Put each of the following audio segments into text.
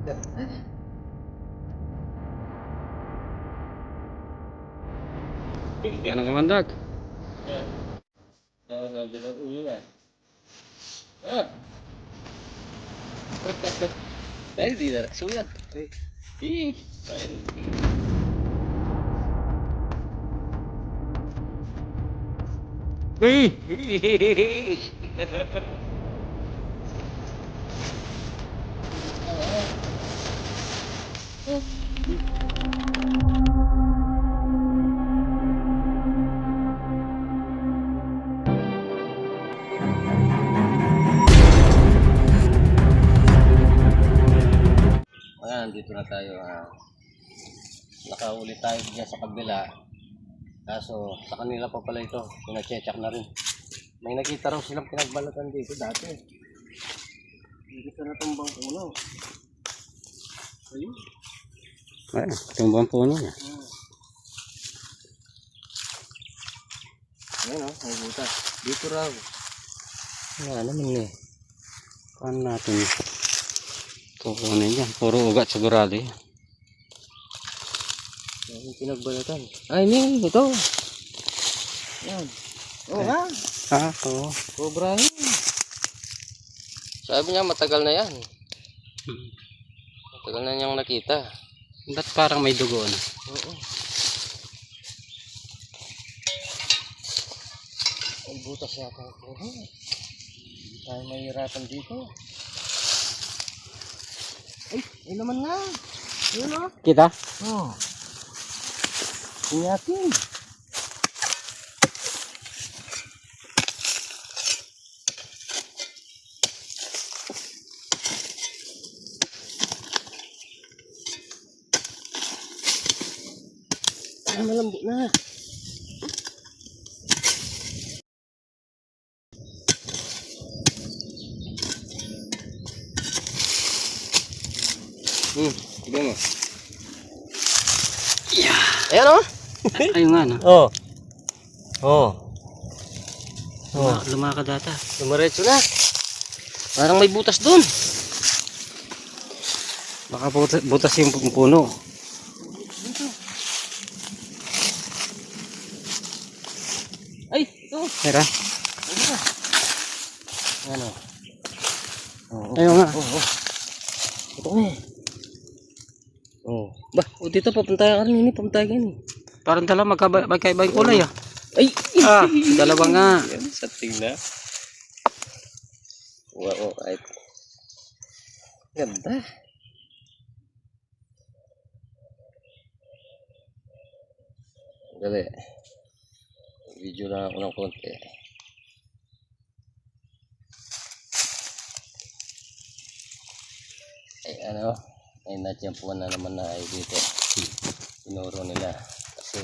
Yan ang kamandag. Dahil di na suyan. Ayan, dito na tayo. Nakaulit tayo dyan sa kabila. Kaso sa kanila pa pala ito. Pina-check na rin. May nakita raw silang pinagbalatan dito dati. Dito na tumbang puno. Ayun. Ay, tumbang puno niya. Ayan o, may butas. Dito raw. Ayan naman eh. Paano natin kukunin yan? Puro ugat sigurado yan. Yung pinagbalatan. Ay, Ming, ito. Ayan. Oo nga. Oo. Cobra yun. Sabi niya matagal na yan. Matagal na niyang nakita. Ba't parang may dugo na? Oo. Ay, butas yata ito. Hindi tayo mahirapan dito. Ay naman nga. Yun o. Kita? Oo. Inyakin. Ay, malambot na. Tignan mo. Yeah. Ayan o. Ayun nga no. Oh. Oh. Lumakad ata. Dumiretso na. Parang may butas dun. Baka butas yung puno. Ay, ito. Tara. Ano? Ayun nga. Ito nga eh. Oh. Bah, dito papuntayan ka rin. Papuntayan ka rin. Parang dala magkaiba yung kulay ah. Ay! Dalawa nga. Yan, sa tingna. Wow, kahit. Ganda. Dali. Video lang ako ng konti. Ay ano, ay natiyampuan na naman na ay dito. Tinuro nila kasi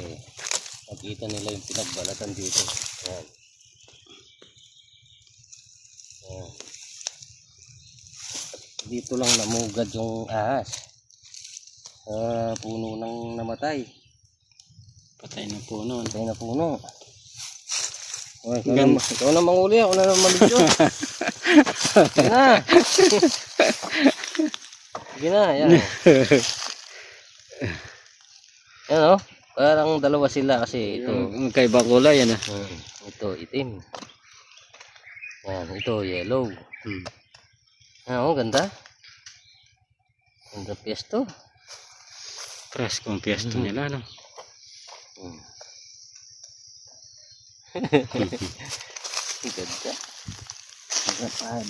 nakita nila yung pinagbalatan dito. Ayan. Ayan. Dito lang namugad yung ahas sa puno ng namatay. Patay na puno. Patay na puno. Okay, ikaw na manguli, ako na naman maligyo. Sige na. Sige na, yan. Yan o, parang dalawa sila kasi ito. Magkaibang kulay yan ah. Ito itim. Yan, ito yellow. Oo, ganda. Ganda piesto. Preskong piesto nila no. Ganda.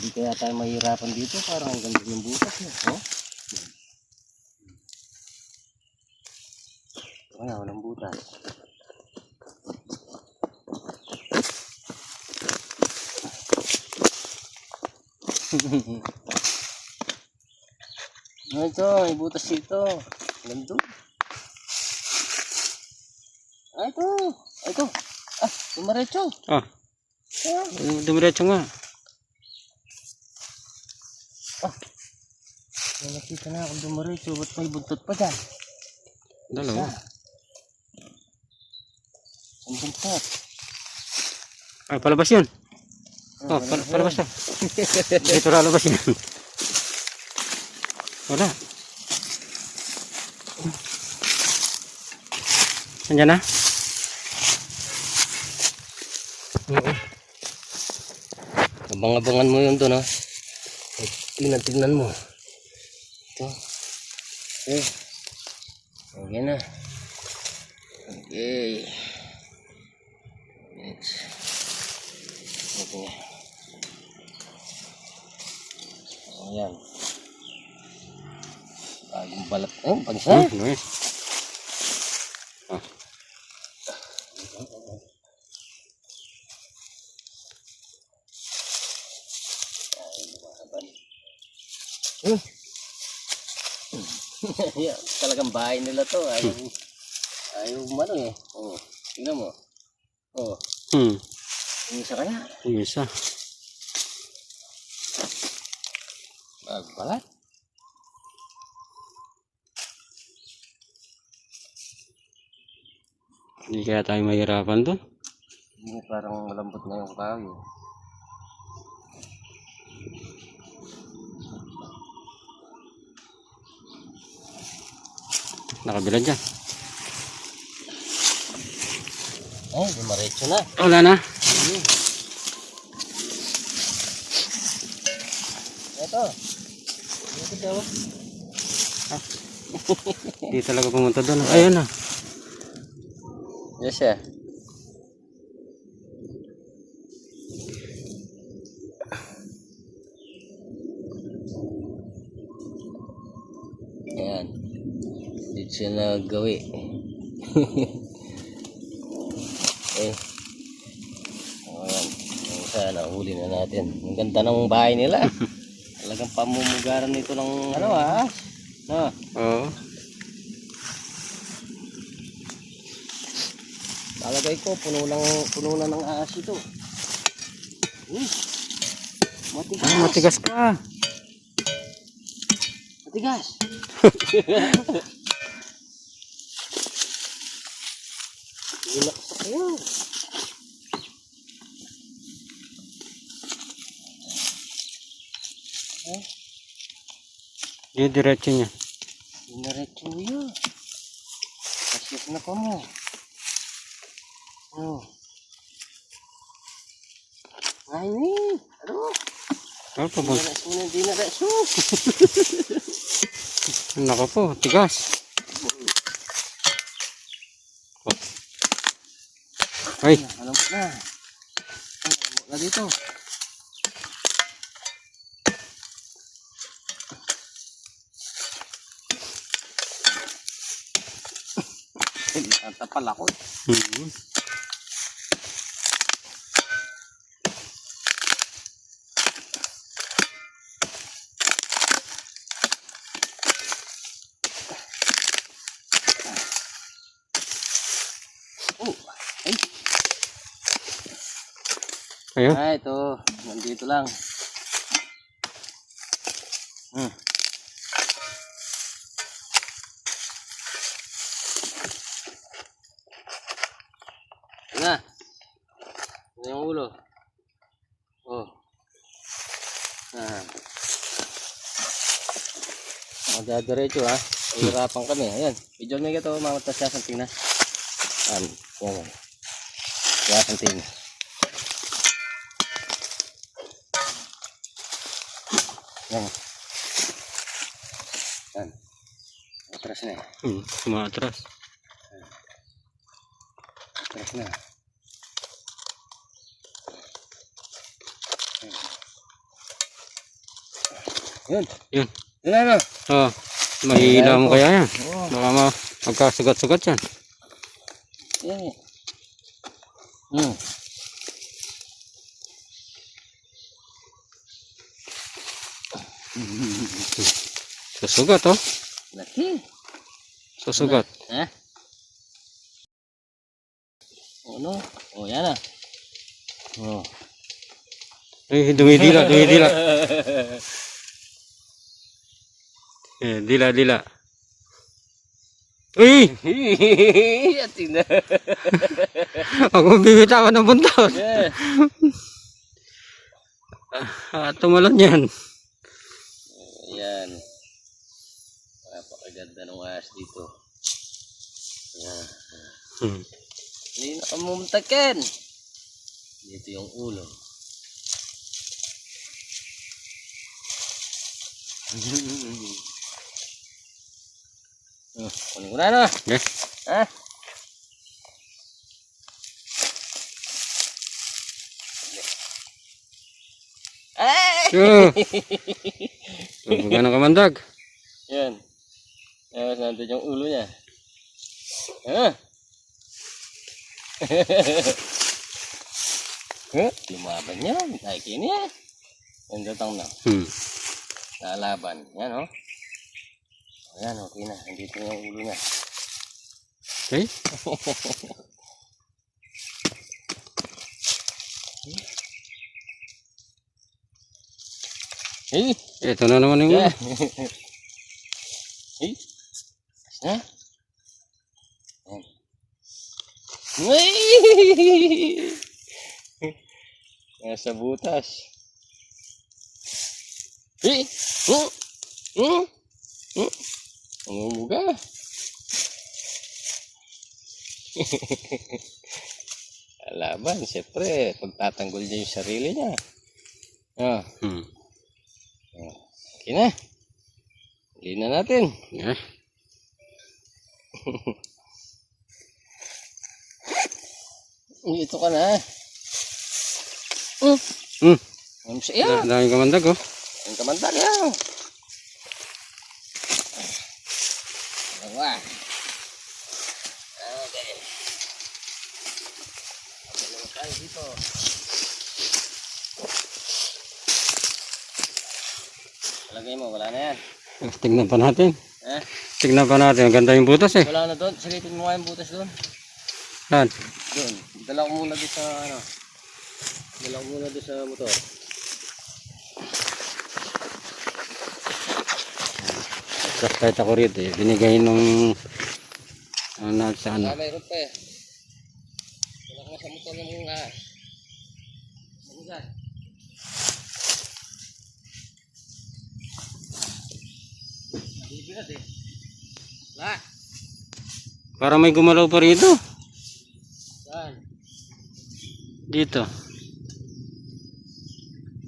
Di kaya tayo mahirapan dito. Parang ang ganda yung butas niya. Oh? Wala, walang butas. Ito, may butas dito. Ganda. Ito. Ito. Dumiretso. Dumiretso nga. May nakita na akong dumiretso. Ba't may buntot pa dyan? Dalawa. Ang buntot. Palabas yun. Palabas na. Dito lalabas yun. Wala. Nandiyan na? Oo. Abang-abangan mo yun doon, ha? Tingnan mo. Ito. Okay. Okay na. Okay. Next. Okay. Ayan. Bagong balat. Panis na. Nice. Yeah, talagang bahay nila to. Ayaw umano eh. Oh, tingnan mo. Oh, yung isa kaya. Yung isa. Magbalat. Hindi kaya tayo mahirapan doon. Hindi, parang malambot na yung kahoy. Nakabila dyan. Ay, dumaretso na. Wala na. Ito. Ito daw. Hindi talaga pumunta doon. Ayun na. Yes, sir. Ayan. Dito siya nagawi. Okay. Ayan. Yung isa, nahuli na natin. Ang ganda ng bahay nila. Talagang pamumugaran nito ng ano ah. No. Oo. Talagay ko, puno na ng ahas ito. Matigas. Ah, matigas pa. Matigas. Ginaksak kayo. Yung diretso niya. Dinaretso mo yun. Kasyas na pa mo. Oh. Ngayon. Ano? Oh, papunta. Dinaretso. Nako po, tigas. Ay, Alam mo na. Alam mo na dito. Tatapal ako. Oh, ay. ayun. Ah, ito. Nandito lang. Na. Ano yung ulo? Oh. Ah. Magdadiretso ha. Hirapan kami. Ayan. Video may gato. Mga tasyasan tingnan. Yan. Tasyasan tingnan. Yan. Yan. Atras na eh. Sumatras. Atras na. Yun. Yun. Yun na. Oh, mahihila mo kaya yan. Oo. Baka magkasugat-sugat yan. Yan eh. Susugat oh. Laki. Susugat. Ha? Ano? Oh, yan na. Oh. Ay, dumidila. Eh, dila. Uy! Ating na. Ako bibitawan ng buntot. Yeah. Tumalon yan. Ayan. Napakaganda ng ahas dito. Ayan. Hmm. Hindi na kamumuntakin. Dito yung ulo. Kunin ko na ano? Okay. Ha? Ay! Oh. Tubugan ng kamandag. Yan. Tapos nandun yung ulo niya. Ha? Lumaban niya. Taiki niya. Yan datang na. Lalaban. Yan o. Ayan, okay na. Nandito yung ulo niya. Okay. Hey! Ito na naman yung ulo. Hey! Ha? Yan. Ay! Nasa butas. Hey! Umumuga. Laban, siyempre. Pagtatanggol niya yung sarili niya. Ah. Okay na. Huli na natin. Yeah. Ito ka na. Ano siya? Daming kamandag oh. Ang kamandag yan. Dalawa. Okay. Dalawa tayo dito. Lagay mo, wala na yan. Tignan pa natin. Eh? Tignan pa natin. Ang ganda yung butas eh. Wala na doon. Silipin mo nga yung butas doon. Saan? Doon. Dala ko muna doon sa ano. Dala ko muna doon sa motor. Kahit ako rito eh. Binigay nung sa ano. Mayroon pa eh. Dala ko nga sa motor yung mga ano dyan? Bibigat eh. Wala. Parang may gumalaw pa rito. Saan? Dito.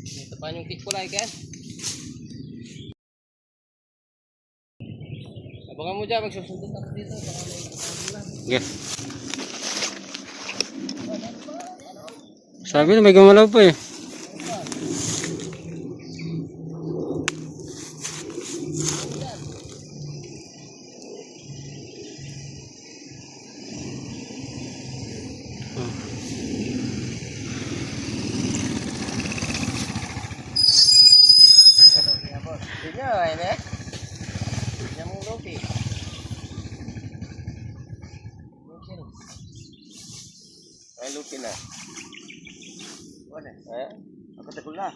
Ito pa yung kick ko lang ikan. Abangan mo dyan, magsusundot ako dito. Baka may Okay. Sabi na may gumalaw pa eh. Hindi nyo, ayun eh. Hindi mong lupi. Ay, lupi na. Wala. Eh? Ako takul na.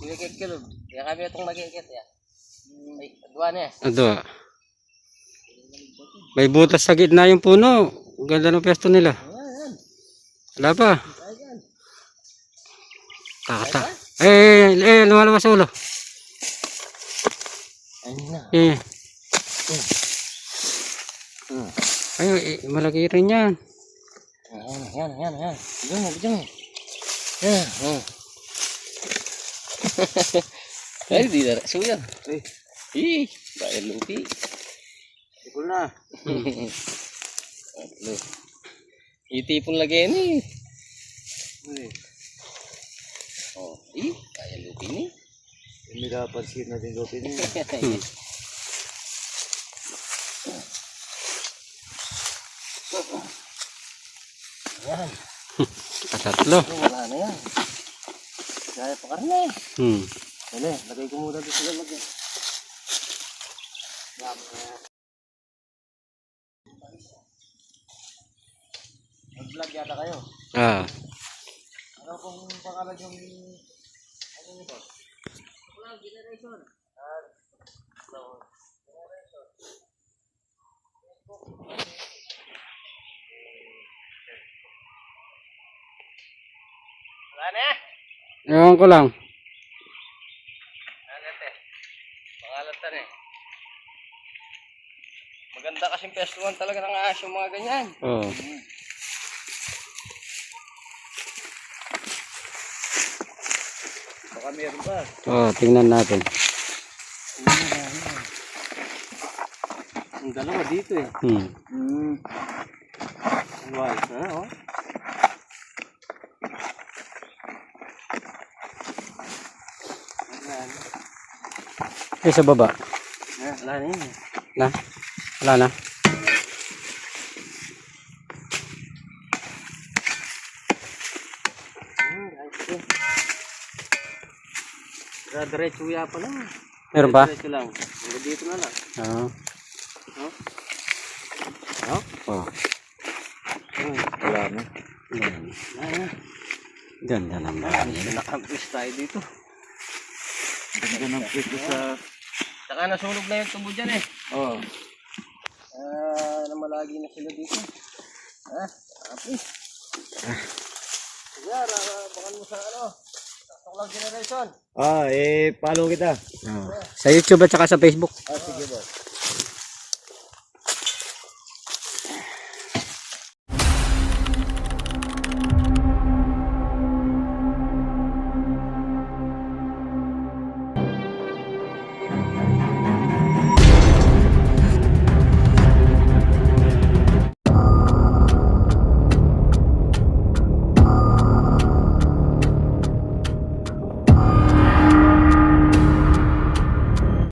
Sige, kikilog. Kaya kami itong magigit ya. May adwa na eh. Ado. May butas sa gitna yung puno. Ang ganda ng pwesto nila. Ayan. Wala pa. Ayan. Kakata. Lumalabas sa ulo. Ayun na. Eh. Ay, malaki rin yan. Ayan. Bidyan mo. Ayan. Ay, di na. Suya. Ih, bayar lupi. Ikul na. Itipon lagi ini. Oh, bayar lupi ni. Hindi dapat skin natin lupi niya. Ayan. Katatlo. Wala na yan. Kaya pa karne. Dali, lagay ko muna doon sa lalagyan. Mag-vlog yata kayo. Ah. Ano kung pangalan yung ano nito? Vlog generation. Wala na. Ewan ko lang. Pangalan tan eh. Maganda Ganda kasing pestuhan talaga ng ahas yung mga ganyan. Oo. Baka meron pa. Oo, tingnan natin. Ang dalawa dito eh. Wow, oh. Eh, sa baba. Wala na yun eh. Na? Wala na? Diretso ya pa lang. Meron pa? Diretso lang. Hanggang dito na lang. Oo. Oh. Oh. Wala na. Ganda naman. Nakampis tayo dito. Ganda ng pito sa... Saka nasunog na yung tubo dyan eh. Oo. Namalagi na sila dito. Kapis. Yara, bakan mo sa ano. Taktok lang generation. Follow kita. Sa YouTube at saka sa Facebook. Sige boss.